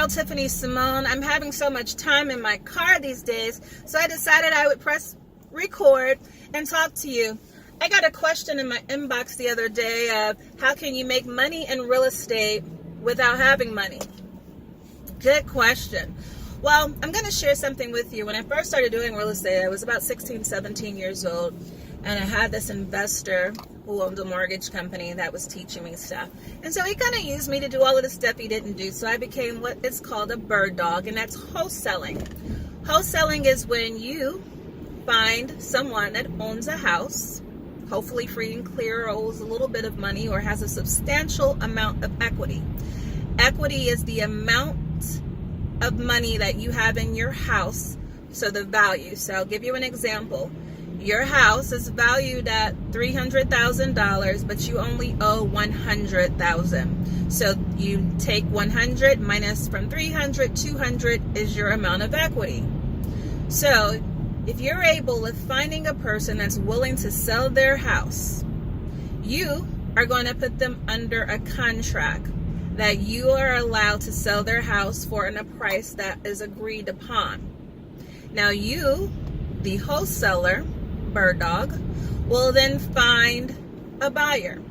Tiffany Simone. I'm having so much time in my car these days, so I decided I would press record and talk to you. I got a question in my inbox the other day of how can you make money in real estate without having money? Good question. Well, I'm going to share something with you. When I first started doing real estate, I was about 16, 17 years old, and I had this investor who owned a mortgage company that was teaching me stuff. And so he kind of used me to do all of the stuff he didn't do. So I became what is called a bird dog, and that's wholesaling. Wholesaling is when you find someone that owns a house, hopefully free and clear, or owes a little bit of money, or has a substantial amount of equity. Equity is the amount of money that you have in your house, so the value. So I'll give you an example. Your house is valued at $300,000, but you only owe $100,000. So you take 100 minus from 300, 200 is your amount of equity. So if you're able of finding a person that's willing to sell their house, you are going to put them under a contract that you are allowed to sell their house for a price that is agreed upon. Now you, the wholesaler, bird dog, will then find a buyer.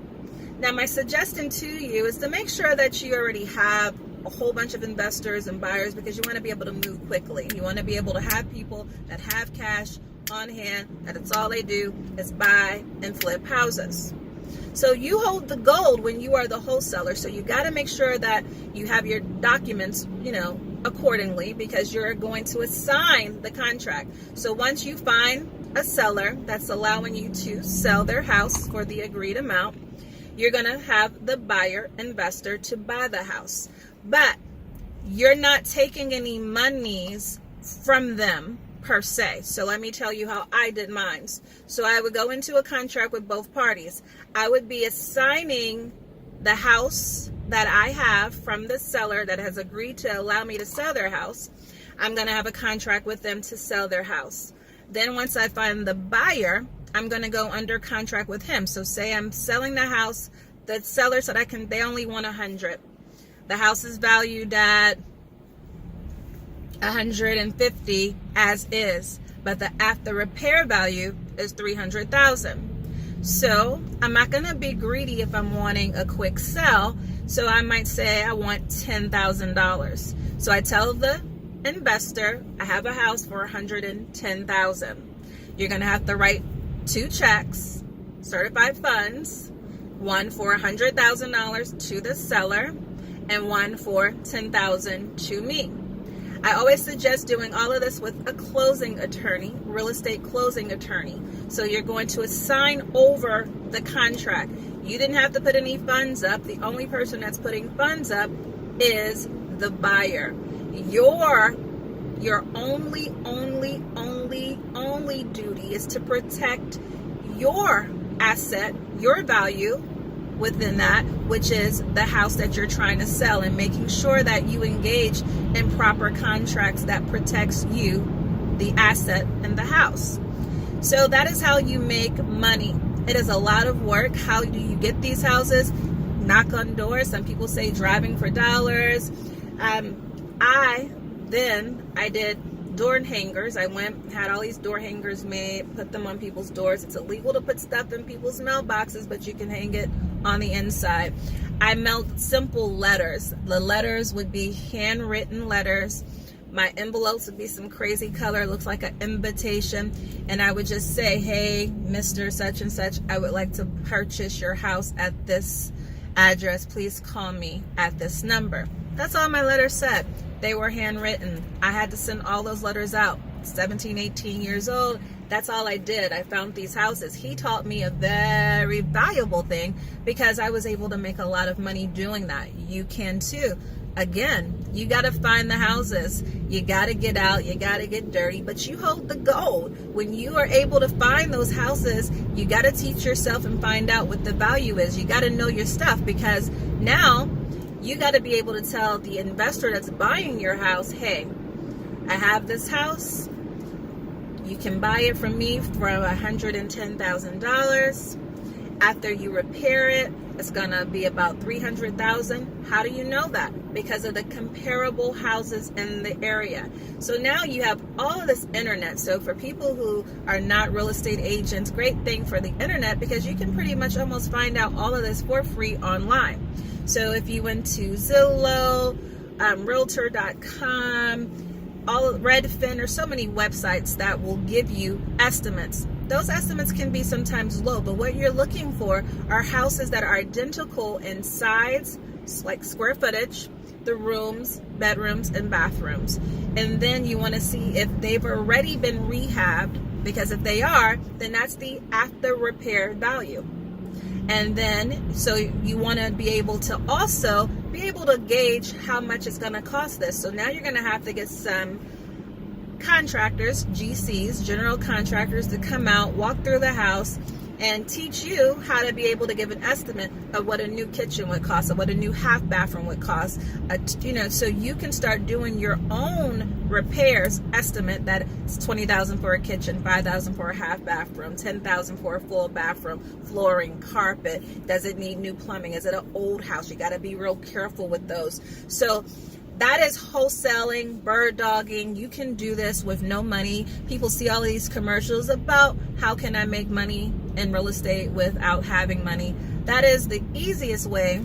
Now my suggestion to you is to make sure that you already have a whole bunch of investors and buyers, because you want to be able to move quickly. You want to be able to have people that have cash on hand, that it's all they do is buy and flip houses. So you hold the gold when you are the wholesaler. So you got to make sure that you have your documents, accordingly, because you're going to assign the contract. So once you find a seller that's allowing you to sell their house for the agreed amount, you're going to have the buyer investor to buy the house. But you're not taking any monies from them per se. So let me tell you how I did mine. So I would go into a contract with both parties. I would be assigning the house that I have from the seller that has agreed to allow me to sell their house. I'm going to have a contract with them to sell their house. Then once I find the buyer, I'm going to go under contract with him. So say I'm selling the house, the seller said they only want 100. The house is valued at 150 as is, but the after repair value is 300,000. So I'm not going to be greedy if I'm wanting a quick sell. So I might say I want $10,000. So I tell the investor I have a house for 110,000. You're going to have to write 2 checks, certified funds, one for $100,000 to the seller and one for $10,000 to me. I always suggest doing all of this with a closing attorney, real estate closing attorney. So you're going to assign over the contract. You didn't have to put any funds up. The only person that's putting funds up is the buyer. Your only duty is to protect your asset, your value within that, which is the house that you're trying to sell, and making sure that you engage in proper contracts that protects you, the asset, and the house. So that is how you make money. It is a lot of work. How do you get these houses? Knock on doors. Some people say driving for dollars. I did door hangers. I had all these door hangers made, put them on people's doors. It's illegal to put stuff in people's mailboxes, but you can hang it on the inside. I mailed simple letters. The letters would be handwritten letters. My envelopes would be some crazy color, looks like an invitation, and I would just say, hey, Mr. Such and Such, I would like to purchase your house at this address. Please call me at this number. That's all my letters said. They were handwritten. I had to send all those letters out. 17, 18 years old. That's all I did. I found these houses. He taught me a very valuable thing, because I was able to make a lot of money doing that. You can too. Again, you got to find the houses. You got to get out. You got to get dirty, but you hold the gold. When you are able to find those houses, you got to teach yourself and find out what the value is. You got to know your stuff, because now you got to be able to tell the investor that's buying your house, hey, I have this house. You can buy it from me for $110,000. After you repair it, it's gonna be about $300,000. How do you know that? Because of the comparable houses in the area. So now you have all of this internet. So for people who are not real estate agents, great thing for the internet, because you can pretty much almost find out all of this for free online. So if you went to Zillow, Realtor.com, Redfin, or so many websites that will give you estimates. Those estimates can be sometimes low, but what you're looking for are houses that are identical in size, like square footage, the rooms, bedrooms, and bathrooms. And then you want to see if they've already been rehabbed, because if they are, then that's the after repair value. And then, so you want to be able to also be able to gauge how much it's going to cost this. So now you're going to have to get some contractors, GCs, general contractors, to come out, walk through the house, and teach you how to be able to give an estimate of what a new kitchen would cost, of what a new half bathroom would cost, so you can start doing your own repairs estimate that it's $20,000 for a kitchen, $5,000 for a half bathroom, $10,000 for a full bathroom, flooring, carpet. Does it need new plumbing? Is it an old house? You got to be real careful with those. So that is wholesaling, bird dogging. You can do this with no money. People see all of these commercials about how can I make money in real estate without having money. That is the easiest way,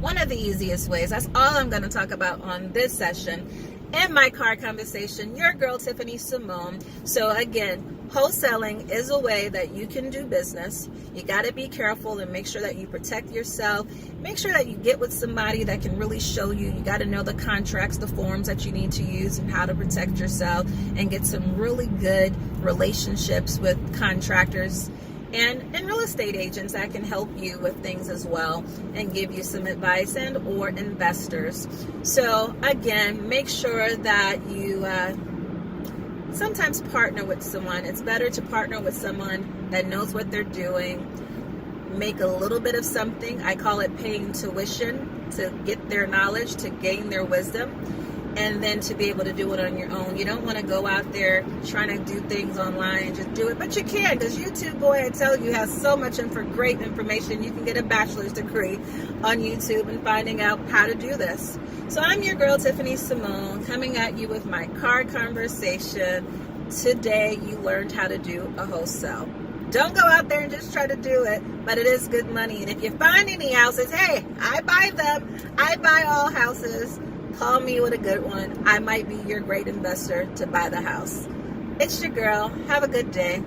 one of the easiest ways. That's all I'm going to talk about on this session in my car conversation. Your girl, Tiffany Simone. So again, wholesaling is a way that you can do business. You got to be careful and make sure that you protect yourself. Make sure that you get with somebody that can really show you. You got to know the contracts, the forms that you need to use, and how to protect yourself, and get some really good relationships with contractors and real estate agents that can help you with things as well and give you some advice, and or investors. So again, make sure that you sometimes partner with someone. It's better to partner with someone that knows what they're doing. Make a little bit of something. I call it paying tuition, to get their knowledge, to gain their wisdom, and then to be able to do it on your own. You don't want to go out there trying to do things online and just do it, but you can, because YouTube, boy, I tell you, has so much great information. You can get a bachelor's degree on YouTube and finding out how to do this. So I'm your girl, Tiffany Simone, coming at you with my car conversation. Today, you learned how to do a wholesale. Don't go out there and just try to do it, but it is good money. And if you find any houses, hey, I buy them. I buy all houses. Call me with a good one. I might be your great investor to buy the house. It's your girl. Have a good day.